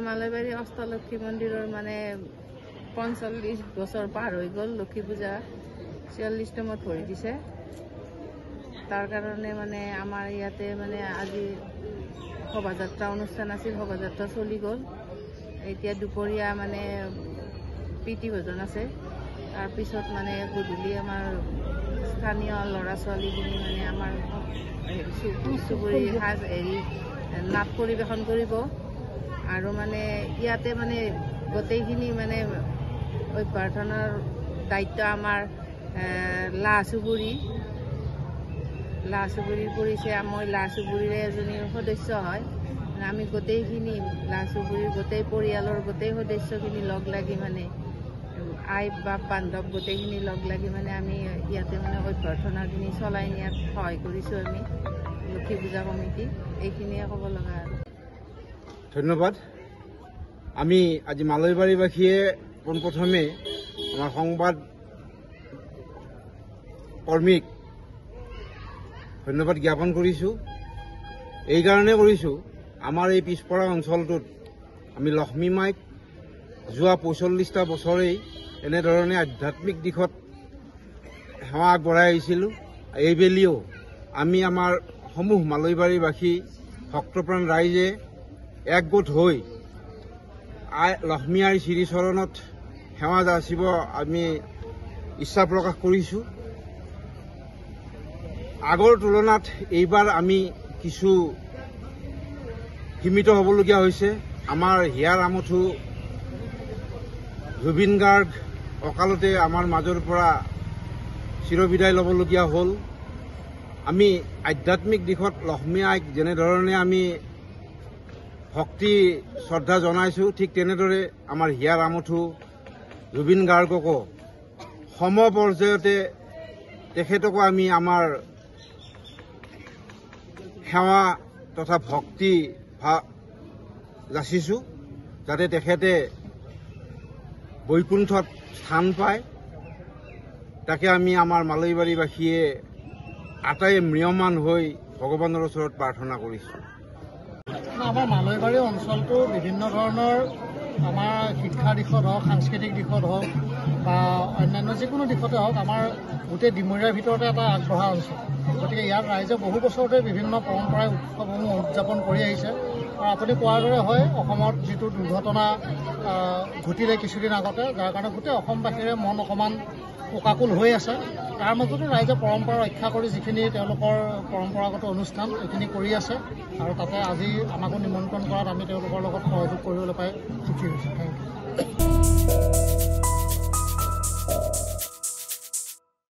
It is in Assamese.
মালয়বাৰী অষ্টলক্ষী মন্দিৰৰ মানে 45 বছৰ পাৰ হৈ গ'ল। লক্ষী পূজা 46 নম্বৰত ভৰি দিছে। তাৰ কাৰণে মানে আমাৰ ইয়াতে মানে আজি শোভাযাত্ৰা অনুষ্ঠান আছিল, শোভাযাত্ৰা চলি গ'ল। এতিয়া দুপৰীয়া মানে প্ৰীতি ভোজন আছে। তাৰপিছত মানে গধূলি আমাৰ স্থানীয় ল'ৰা ছোৱালীখিনি মানে আমাৰ চুবুৰী সাজ নাট পৰিৱেশন কৰিব। আৰু মানে ইয়াতে মানে গোটেইখিনি মানে অভ্যৰ্থনাৰ দায়িত্ব আমাৰ লাহ চুবুৰীৰ পৰিছে। মই লাহ চুবুৰীৰে এজনী সদস্য হয়। আমি গোটেইখিনি লাহ চুবুৰীৰ গোটেই পৰিয়ালৰ গোটেই সদস্যখিনি লগ লাগি মানে আই বাপ বান্ধৱ গোটেইখিনি লগ লাগি মানে আমি ইয়াতে মানে অভ্যৰ্থনাখিনি চলাই নিয়াত সহায় কৰিছোঁ আমি লক্ষী পূজা কমিটি। এইখিনিয়ে ক'ব লগা আৰু। ধন্যবাদ। আমি আজি মালয়বাৰীবাসীয়ে পোনপ্ৰথমে আমাৰ সংবাদ কৰ্মীক ধন্যবাদ জ্ঞাপন কৰিছোঁ। এইকাৰণে কৰিছোঁ, আমাৰ এই পিছপৰা অঞ্চলটোত আমি লক্ষ্মী মাইক যোৱা 45টা বছৰেই এনেধৰণে আধ্যাত্মিক দিশত সেৱা আগবঢ়াই আহিছিলোঁ। এইবেলিও আমি আমাৰ সমূহ মালয়বাৰীবাসী ভক্তপ্ৰাণ ৰাইজে একগোট হৈ লক্ষ্মী আইৰ শ্ৰীচৰণত সেৱা যাচিব আমি ইচ্ছা প্ৰকাশ কৰিছোঁ। আগৰ তুলনাত এইবাৰ আমি কিছু সীমিত হ'বলগীয়া হৈছে। আমাৰ হিয়াৰ আমঠু জুবিন গাৰ্গ অকালতে আমাৰ মাজৰ পৰা চিৰবিদায় ল'বলগীয়া হ'ল। আমি আধ্যাত্মিক দিশত লক্ষ্মী আইক যেনেধৰণে আমি ভক্তি শ্ৰদ্ধা জনাইছোঁ, ঠিক তেনেদৰে আমাৰ হিয়াৰ আমঠু জুবিন গাৰ্গকো সম পৰ্যায়তে তেখেতকো আমি আমাৰ সেৱা তথা ভক্তি যাচিছোঁ, যাতে তেখেতে বৈকুণ্ঠত স্থান পায়। তাকে আমি আমাৰ মালয়বাৰীবাসীয়ে আটাই ম্ৰিয়মান হৈ ভগৱানৰ ওচৰত প্ৰাৰ্থনা কৰিছোঁ। আমাৰ মালয়বাৰী অঞ্চলটো বিভিন্ন ধৰণৰ আমাৰ শিক্ষাৰ দিশত হওক, সাংস্কৃতিক দিশত হওক বা অন্যান্য যিকোনো দিশতে হওক আমাৰ গোটেই ডিমৰীয়াৰ ভিতৰতে এটা আগবঢ়া অঞ্চল। গতিকে ইয়াত ৰাইজে বহু বছৰতে বিভিন্ন পৰম্পৰাই উৎসৱসমূহ উদযাপন কৰি আহিছে। আৰু আপুনি কোৱাৰ দৰে হয়, অসমত যিটো দুৰ্ঘটনা ঘটিলে কিছুদিন আগতে, যাৰ কাৰণে গোটেই অসমবাসীৰে মন অকণমান শোকাকুল হৈ আছে। তাৰ মাজতো ৰাইজে পৰম্পৰা ৰক্ষা কৰি যিখিনি তেওঁলোকৰ পৰম্পৰাগত অনুষ্ঠান এইখিনি কৰি আছে। আৰু তাতে আজি আমাকো নিমন্ত্ৰণ কৰাত আমি তেওঁলোকৰ লগত সহযোগ কৰিবলৈ পাই সুখী হৈছোঁ। Thank U.